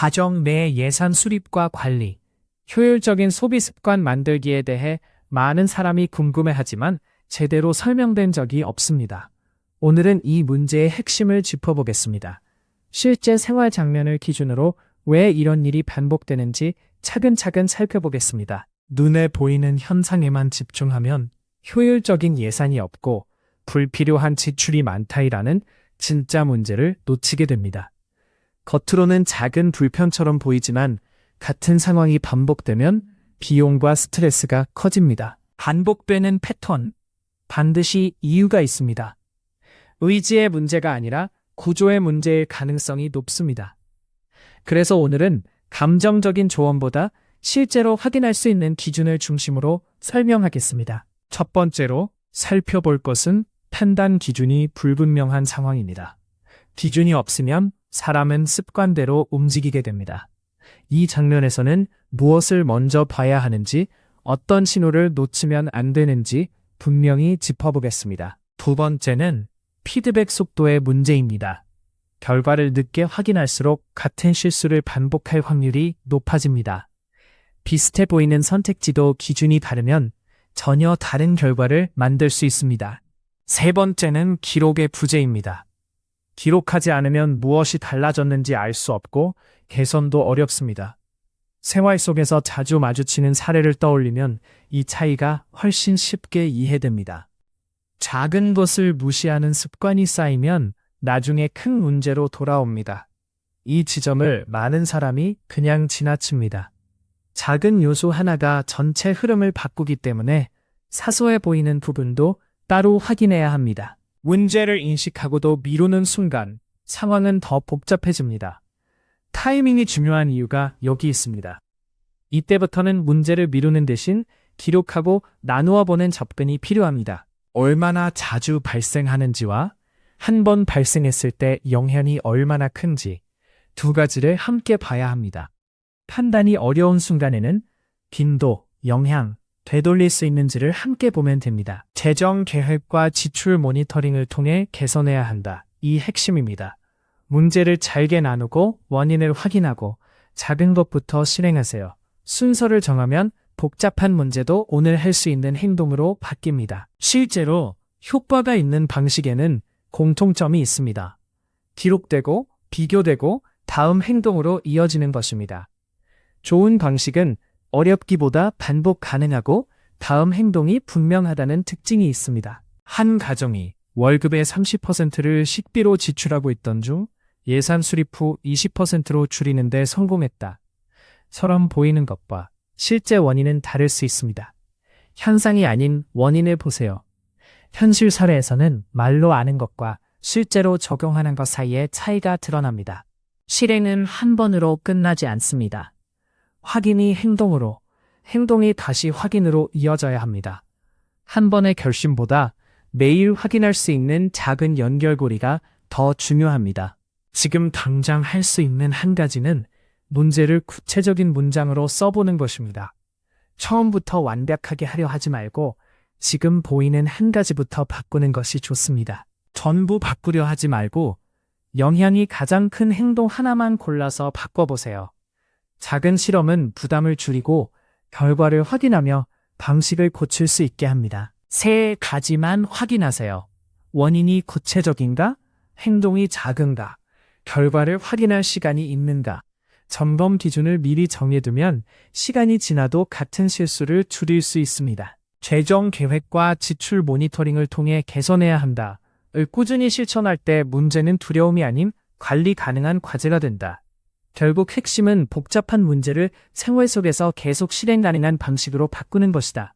가정 내 예산 수립과 관리, 효율적인 소비 습관 만들기에 대해 많은 사람이 궁금해하지만 제대로 설명된 적이 없습니다. 오늘은 이 문제의 핵심을 짚어보겠습니다. 실제 생활 장면을 기준으로 왜 이런 일이 반복되는지 차근차근 살펴보겠습니다. 눈에 보이는 현상에만 집중하면 효율적인 예산이 없고 불필요한 지출이 많다이라는 진짜 문제를 놓치게 됩니다. 겉으로는 작은 불편처럼 보이지만 같은 상황이 반복되면 비용과 스트레스가 커집니다. 반복되는 패턴, 반드시 이유가 있습니다. 의지의 문제가 아니라 구조의 문제일 가능성이 높습니다. 그래서 오늘은 감정적인 조언보다 실제로 확인할 수 있는 기준을 중심으로 설명하겠습니다. 첫 번째로 살펴볼 것은 판단 기준이 불분명한 상황입니다. 기준이 없으면 사람은 습관대로 움직이게 됩니다. 이 장면에서는 무엇을 먼저 봐야 하는지, 어떤 신호를 놓치면 안 되는지 분명히 짚어보겠습니다. 두 번째는 피드백 속도의 문제입니다. 결과를 늦게 확인할수록 같은 실수를 반복할 확률이 높아집니다. 비슷해 보이는 선택지도 기준이 다르면 전혀 다른 결과를 만들 수 있습니다. 세 번째는 기록의 부재입니다. 기록하지 않으면 무엇이 달라졌는지 알 수 없고 개선도 어렵습니다. 생활 속에서 자주 마주치는 사례를 떠올리면 이 차이가 훨씬 쉽게 이해됩니다. 작은 것을 무시하는 습관이 쌓이면 나중에 큰 문제로 돌아옵니다. 이 지점을 많은 사람이 그냥 지나칩니다. 작은 요소 하나가 전체 흐름을 바꾸기 때문에 사소해 보이는 부분도 따로 확인해야 합니다. 문제를 인식하고도 미루는 순간 상황은 더 복잡해집니다. 타이밍이 중요한 이유가 여기 있습니다. 이때부터는 문제를 미루는 대신 기록하고 나누어 보는 접근이 필요합니다. 얼마나 자주 발생하는지와 한 번 발생했을 때 영향이 얼마나 큰지 두 가지를 함께 봐야 합니다. 판단이 어려운 순간에는 빈도, 영향, 되돌릴 수 있는지를 함께 보면 됩니다. 재정 계획과 지출 모니터링을 통해 개선해야 한다. 이 핵심입니다. 문제를 잘게 나누고 원인을 확인하고 작은 것부터 실행하세요. 순서를 정하면 복잡한 문제도 오늘 할 수 있는 행동으로 바뀝니다. 실제로 효과가 있는 방식에는 공통점이 있습니다. 기록되고 비교되고 다음 행동으로 이어지는 것입니다. 좋은 방식은 어렵기보다 반복 가능하고 다음 행동이 분명하다는 특징이 있습니다. 한 가정이 월급의 30%를 식비로 지출하고 있던 중 예산 수립 후 20%로 줄이는 데 성공했다. 처럼 보이는 것과 실제 원인은 다를 수 있습니다. 현상이 아닌 원인을 보세요. 현실 사례에서는 말로 아는 것과 실제로 적용하는 것 사이에 차이가 드러납니다. 실행은 한 번으로 끝나지 않습니다. 확인이 행동으로, 행동이 다시 확인으로 이어져야 합니다. 한 번의 결심보다 매일 확인할 수 있는 작은 연결고리가 더 중요합니다. 지금 당장 할 수 있는 한 가지는 문제를 구체적인 문장으로 써보는 것입니다. 처음부터 완벽하게 하려 하지 말고 지금 보이는 한 가지부터 바꾸는 것이 좋습니다. 전부 바꾸려 하지 말고 영향이 가장 큰 행동 하나만 골라서 바꿔보세요. 작은 실험은 부담을 줄이고 결과를 확인하며 방식을 고칠 수 있게 합니다. 세 가지만 확인하세요. 원인이 구체적인가? 행동이 작은가? 결과를 확인할 시간이 있는가? 점검 기준을 미리 정해두면 시간이 지나도 같은 실수를 줄일 수 있습니다. 재정 계획과 지출 모니터링을 통해 개선해야 한다. 꾸준히 실천할 때 문제는 두려움이 아닌 관리 가능한 과제가 된다. 결국 핵심은 복잡한 문제를 생활 속에서 계속 실행 가능한 방식으로 바꾸는 것이다.